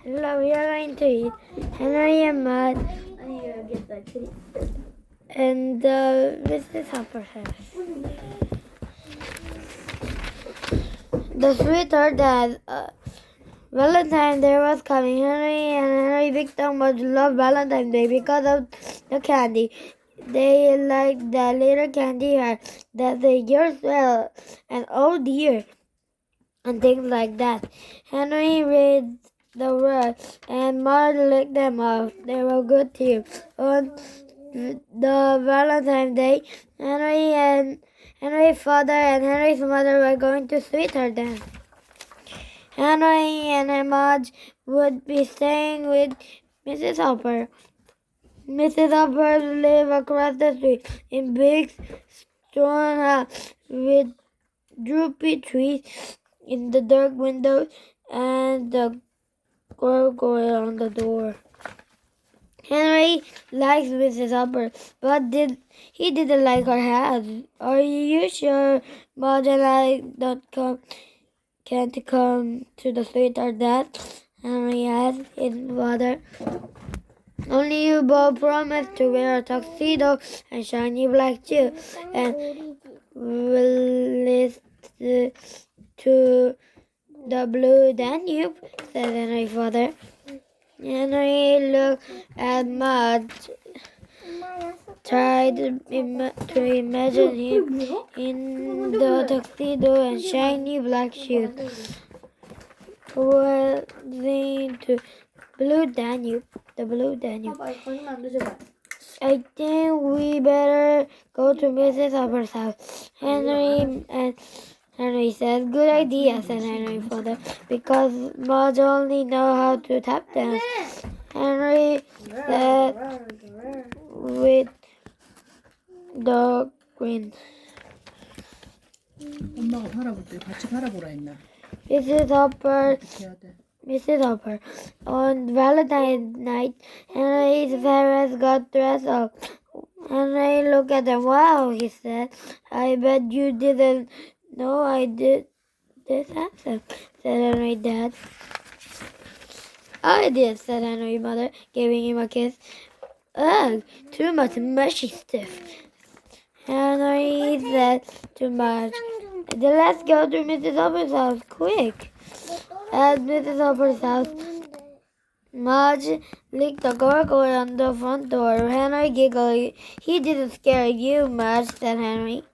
we are going to eat Henry and Mud and Mrs. Hopper's house. The sweetheart that Valentine's Day was coming. Henry Big Tom Mudge loved Valentine's Day because of the candy. They liked the little candy heart that they yours well and oh dear and things like that. Henry read the words and Mud licked them off. They were good too. On the Valentine's Day, Henry's father and Henry's mother were going to sweetheart dance. Henry and Mudge would be staying with Mrs. Hopper. Mrs. Hopper lived across the street in big stone house with droopy trees in the dark windows and the gargoyle on the door. Henry likes Mrs. Hopper, but he didn't like her house. Are you sure Mudge and I can't come to the sweetheart dance? Henry asked his father. Only you both promised to wear a tuxedo and shiny black shoes and will list to the blue Danube, said Henry's father. Henry looked at Mudge, tried to imagine him in the tuxedo and shiny black shoes. Going to Blue Danube, the Blue Danube. I think we better go to Mrs. Hopper's house. Henry said, good idea, said Henry's father, because Mudge only know how to tap dance. Henry said with the grin. 엄마가 팔아볼게. 같이 팔아보라 했나? Mrs. Hopper, on Valentine's night, Henry's parents got dressed up. Henry looked at them. Wow, he said. I bet you didn't know I did this handsome, said Henry's dad. I did, said Henry's mother, giving him a kiss. Ugh, too much mushy stuff. Henry said too much. Let's go to Mrs. Hopper's house, quick. At Mrs. Hopper's house, Mudge licked the gargoyle on the front door. Henry giggled. He didn't scare you much, said Henry.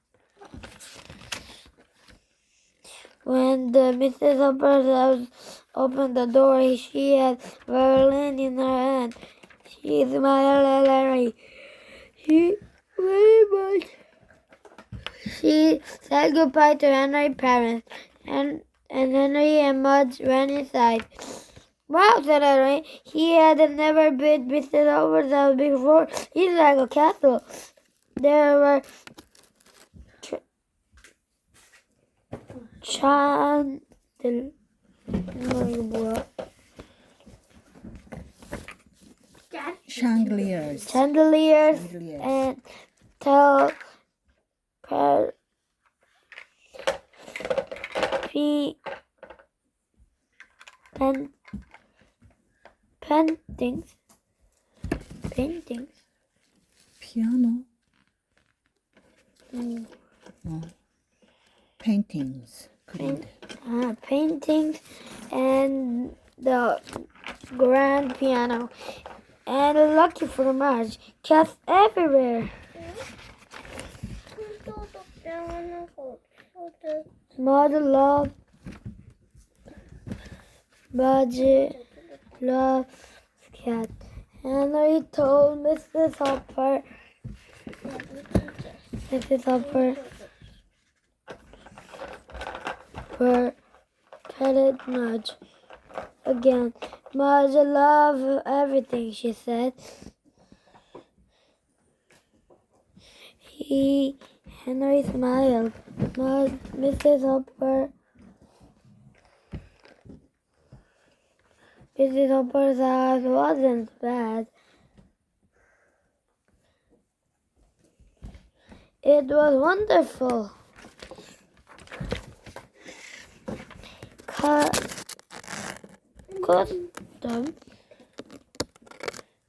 When the Mrs. Hopper's house opened the door, she had a violin in her hand. She smiled at Henry. She said goodbye to Henry's parents, and Henry and Mudge ran inside. Wow, said Henry. He had never been Mrs. Hopper's house before. It's like a castle. There were chandeliers and tall paintings. 피아노. paintings. Paintings and the grand piano. And lucky for Mudge, cats everywhere. Mudge loves cat. Henry told Mrs. Hopper petted Mudge again. Mudge loves everything, she said. Henry smiled. Mrs. Hopper's house wasn't bad. It was wonderful.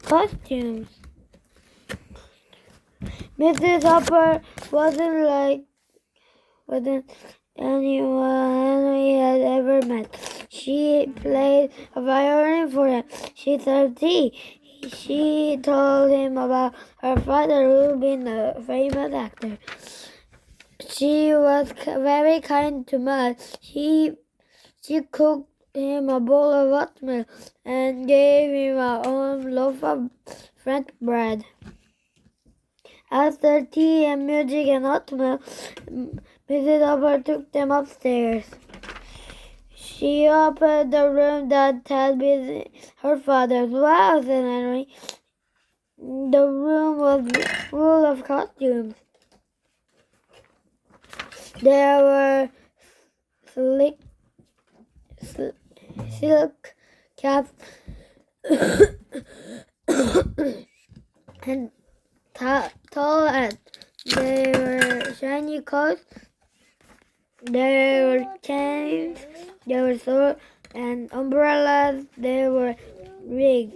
costumes. Mrs. Hopper wasn't anyone Henry had ever met. She played a violin for him. She served tea. She told him about her father, who had been a famous actor. She was very kind to Mud. She cooked him a bowl of oatmeal and gave him a warm loaf of French bread. After tea and music and oatmeal, Mrs. Hopper took them upstairs. She opened the room that had been her father's. Wow, said Henry. The room was full of costumes. There were silk caps and tall hats. There were shiny coats. There were chains. There were swords and umbrellas. There were wigs.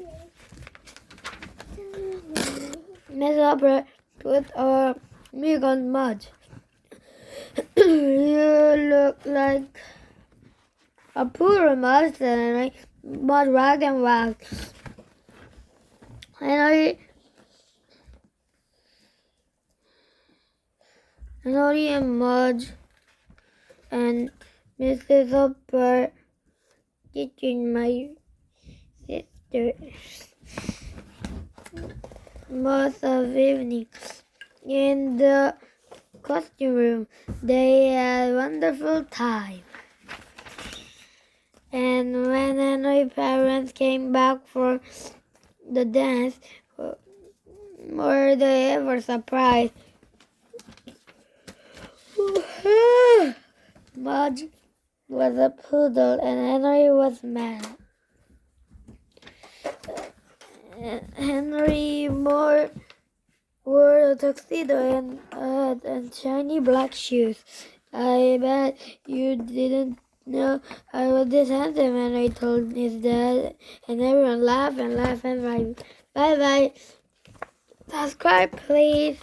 Miss Hopper put a wig on Mudge. You look like a poor Mudge, said Henry. Mudge wagged and wagged. Henry and Mudge and Mrs. Hopper teaching my sister most of evening in the costume room. They had a wonderful time. And when Henry's parents came back from the dance, were they ever surprised? Mudge was a poodle and Henry was mad. Henry wore a tuxedo and shiny black shoes. I bet you didn't know I was this handsome, Henry told his dad, and everyone laughed and laughed and laughed. Bye bye. Subscribe, please.